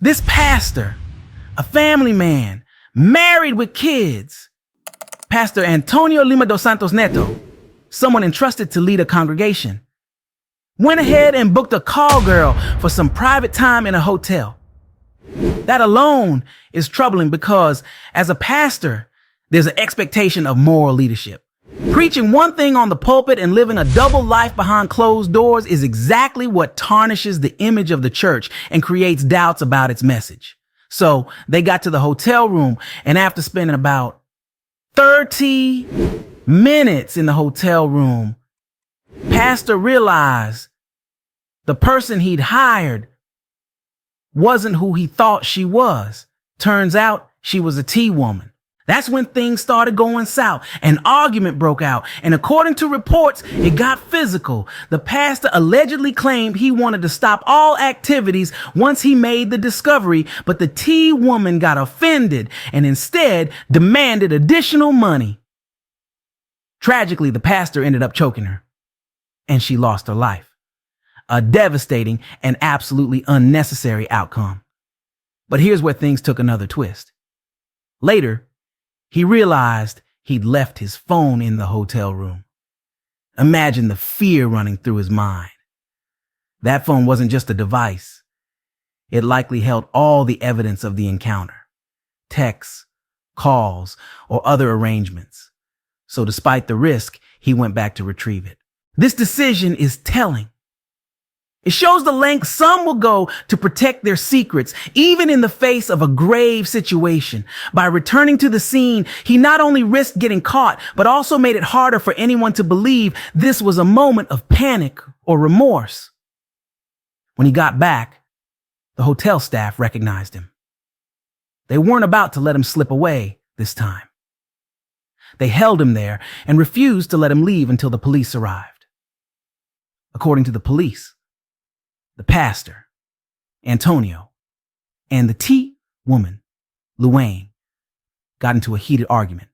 This pastor, a family man, married with kids, Pastor Antonio Lima dos Santos Neto, someone entrusted to lead a congregation, went ahead and booked a call girl for some private time in a hotel. That alone is troubling because as a pastor, there's an expectation of moral leadership. Preaching one thing on the pulpit and living a double life behind closed doors is exactly what tarnishes the image of the church and creates doubts about its message. So they got to the hotel room, and after spending about 30 minutes in the hotel room, Pastor realized the person he'd hired wasn't who he thought she was. Turns out she was a tea woman. That's when things started going south. An argument broke out, and according to reports, it got physical. The pastor allegedly claimed he wanted to stop all activities once he made the discovery, but the tea woman got offended and instead demanded additional money. Tragically, the pastor ended up choking her, and she lost her life. A devastating and absolutely unnecessary outcome. But here's where things took another twist. Later, he realized he'd left his phone in the hotel room. Imagine the fear running through his mind. That phone wasn't just a device. It likely held all the evidence of the encounter. Texts, calls, or other arrangements. So despite the risk, he went back to retrieve it. This decision is telling. It shows the length some will go to protect their secrets, even in the face of a grave situation. By returning to the scene, he not only risked getting caught, but also made it harder for anyone to believe this was a moment of panic or remorse. When he got back, the hotel staff recognized him. They weren't about to let him slip away this time. They held him there and refused to let him leave until the police arrived. According to the police, the pastor, Antonio, and the tea woman, Luane, got into a heated argument.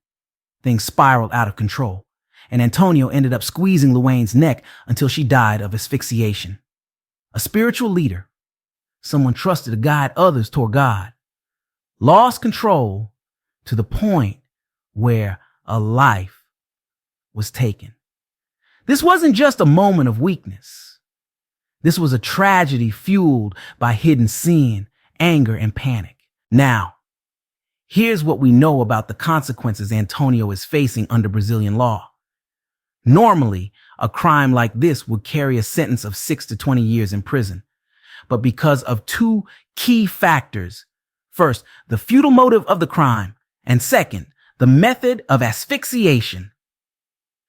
Things spiraled out of control, and Antonio ended up squeezing Luane's neck until she died of asphyxiation. A spiritual leader, someone trusted to guide others toward God, lost control to the point where a life was taken. This wasn't just a moment of weakness. This was a tragedy fueled by hidden sin, anger, and panic. Now, here's what we know about the consequences Antonio is facing under Brazilian law. Normally, a crime like this would carry a sentence of 6 to 20 years in prison. But because of two key factors, first, the futile motive of the crime, and second, the method of asphyxiation,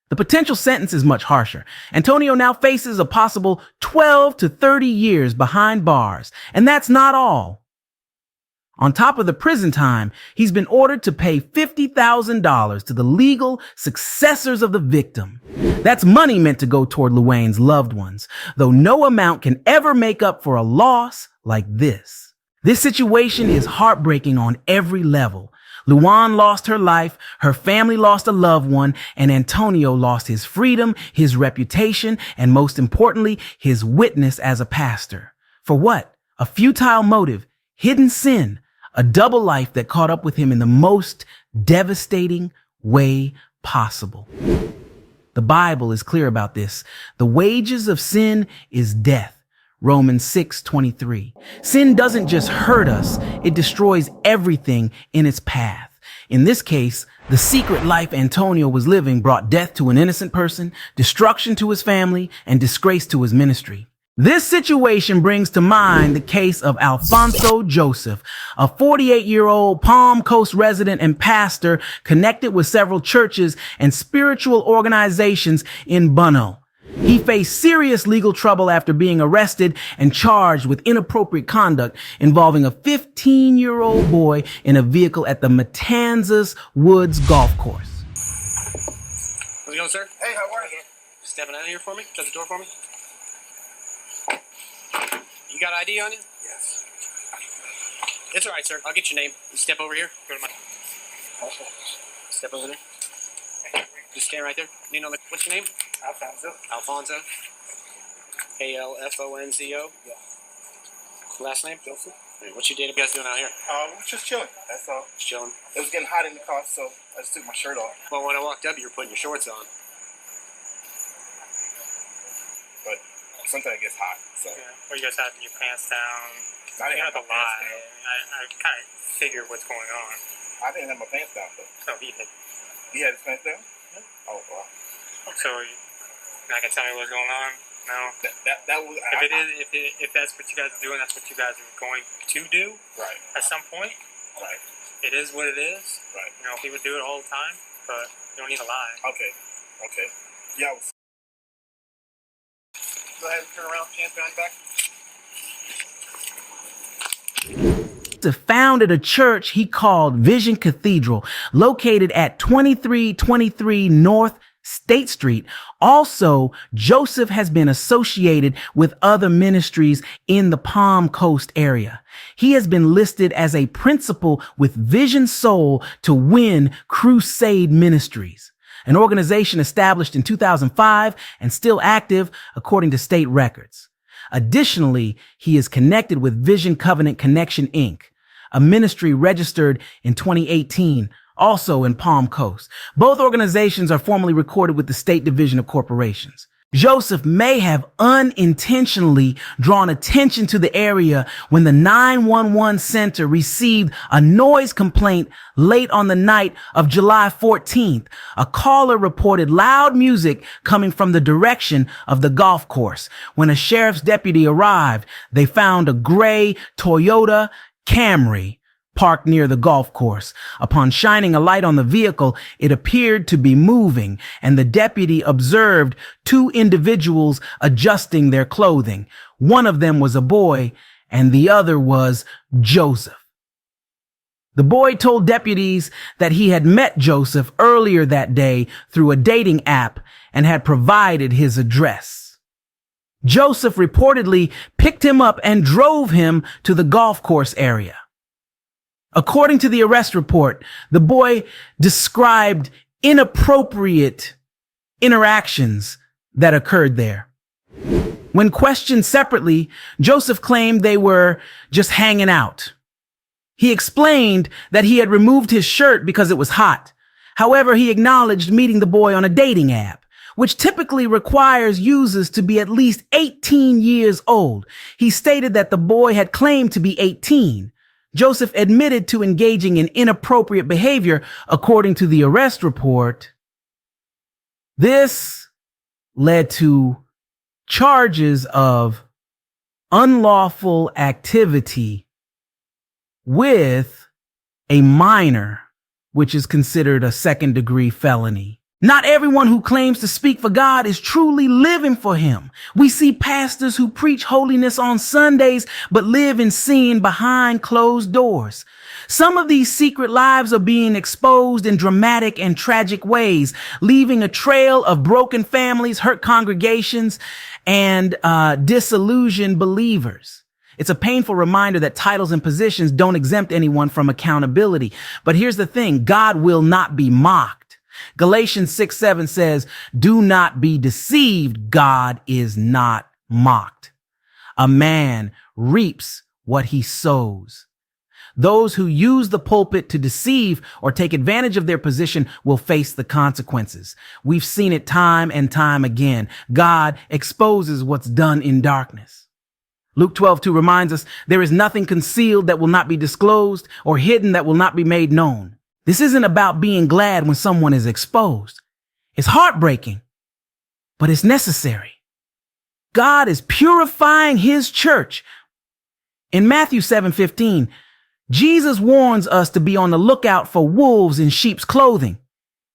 the potential sentence is much harsher. Antonio now faces a possible 12 to 30 years behind bars. And that's not all. On top of the prison time, he's been ordered to pay $50,000 to the legal successors of the victim. That's money meant to go toward Luane's loved ones, though no amount can ever make up for a loss like this. This situation is heartbreaking on every level. Luane lost her life, her family lost a loved one, and Antonio lost his freedom, his reputation, and most importantly, his witness as a pastor. For what? A futile motive, hidden sin, a double life that caught up with him in the most devastating way possible. The Bible is clear about this. The wages of sin is death. Romans 6:23. Sin doesn't just hurt us, it destroys everything in its path. In this case, the secret life Antonio was living brought death to an innocent person, destruction to his family, and disgrace to his ministry. This situation brings to mind the case of Alphonso Joseph, a 48-year-old Palm Coast resident and pastor connected with several churches and spiritual organizations in Bono. He faced serious legal trouble after being arrested and charged with inappropriate conduct involving a 15-year-old boy in a vehicle at the Matanzas Woods Golf Course. How's it going, sir? Hey, how are you? Stepping out of here for me? Shut the door for me. You got ID on you? Yes. It's all right, sir. I'll get your name. You step over here. Go to my... Step over there. Just stand right there. You know, what's your name? Alphonso. Alfonso. Alfonzo. Yeah. Last name? Joseph. Hey, what's your dating guys doing out here? Just chilling. That's all. Just chilling. It was getting hot in the car, so I just took my shirt off. Well, when I walked up, you were putting your shorts on. But sometimes it gets hot, so. Yeah. Or you guys having your pants down. I You didn't don't have have to my pants lie. down. I kind of figured what's going on. I didn't have my pants down, though. So he did. He had his pants down? Yeah. Oh, wow. So you're not gonna tell me what's going on? No. That was. If that's what you guys are doing, that's what you guys are going to do. Right. At some point. Right. It is what it is. Right. You know, he would do it all the time, but you don't need to lie. Okay. Yeah, I was. Go ahead and turn around, hands behind your back. Founded a church he called Vision Cathedral, located at 2323 North State Street. Also, Joseph has been associated with other ministries in the Palm Coast area. He has been listed as a principal with Vision Soul to Win Crusade Ministries, an organization established in 2005 and still active according to state records. Additionally, he is connected with Vision Covenant Connection, Inc., a ministry registered in 2018, also in Palm Coast. Both organizations are formally recorded with the State Division of Corporations. Joseph may have unintentionally drawn attention to the area when the 911 center received a noise complaint late on the night of July 14th. A caller reported loud music coming from the direction of the golf course. When a sheriff's deputy arrived, they found a gray Toyota Camry parked near the golf course. Upon shining a light on the vehicle, it appeared to be moving, and the deputy observed two individuals adjusting their clothing. One of them was a boy, and the other was Joseph. The boy told deputies that he had met Joseph earlier that day through a dating app and had provided his address. Joseph reportedly picked him up and drove him to the golf course area. According to the arrest report, the boy described inappropriate interactions that occurred there. When questioned separately, Joseph claimed they were just hanging out. He explained that he had removed his shirt because it was hot. However, he acknowledged meeting the boy on a dating app, which typically requires users to be at least 18 years old. He stated that the boy had claimed to be 18. Joseph admitted to engaging in inappropriate behavior, according to the arrest report. This led to charges of unlawful activity with a minor, which is considered a second-degree felony. Not everyone who claims to speak for God is truly living for him. We see pastors who preach holiness on Sundays, but live in sin behind closed doors. Some of these secret lives are being exposed in dramatic and tragic ways, leaving a trail of broken families, hurt congregations, and disillusioned believers. It's a painful reminder that titles and positions don't exempt anyone from accountability. But here's the thing, God will not be mocked. Galatians 6:7 says, do not be deceived. God is not mocked. A man reaps what he sows. Those who use the pulpit to deceive or take advantage of their position will face the consequences. We've seen it time and time again. God exposes what's done in darkness. Luke 12:2 reminds us there is nothing concealed that will not be disclosed or hidden that will not be made known. This isn't about being glad when someone is exposed. It's heartbreaking, but it's necessary. God is purifying his church. In Matthew 7:15, Jesus warns us to be on the lookout for wolves in sheep's clothing.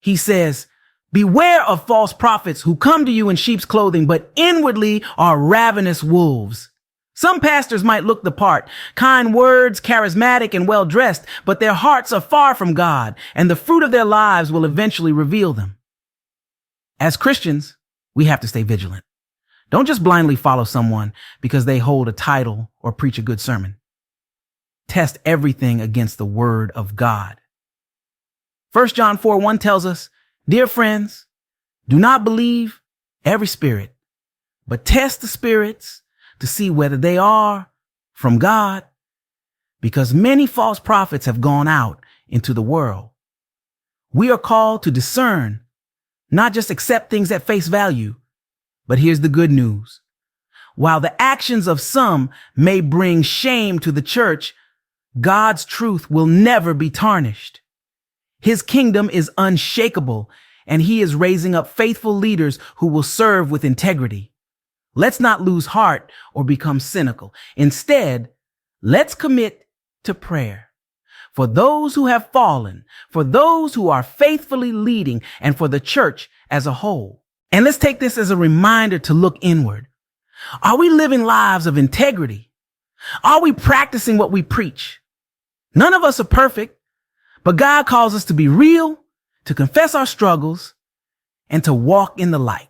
He says, beware of false prophets who come to you in sheep's clothing, but inwardly are ravenous wolves. Some pastors might look the part, kind words, charismatic and well-dressed, but their hearts are far from God, and the fruit of their lives will eventually reveal them. As Christians, we have to stay vigilant. Don't just blindly follow someone because they hold a title or preach a good sermon. Test everything against the word of God. 1 John 4:1 tells us, dear friends, do not believe every spirit, but test the spirits to see whether they are from God, because many false prophets have gone out into the world. We are called to discern, not just accept things at face value. But here's the good news. While the actions of some may bring shame to the church, God's truth will never be tarnished. His kingdom is unshakable, and he is raising up faithful leaders who will serve with integrity. Let's not lose heart or become cynical. Instead, let's commit to prayer for those who have fallen, for those who are faithfully leading, and for the church as a whole. And let's take this as a reminder to look inward. Are we living lives of integrity? Are we practicing what we preach? None of us are perfect, but God calls us to be real, to confess our struggles, and to walk in the light.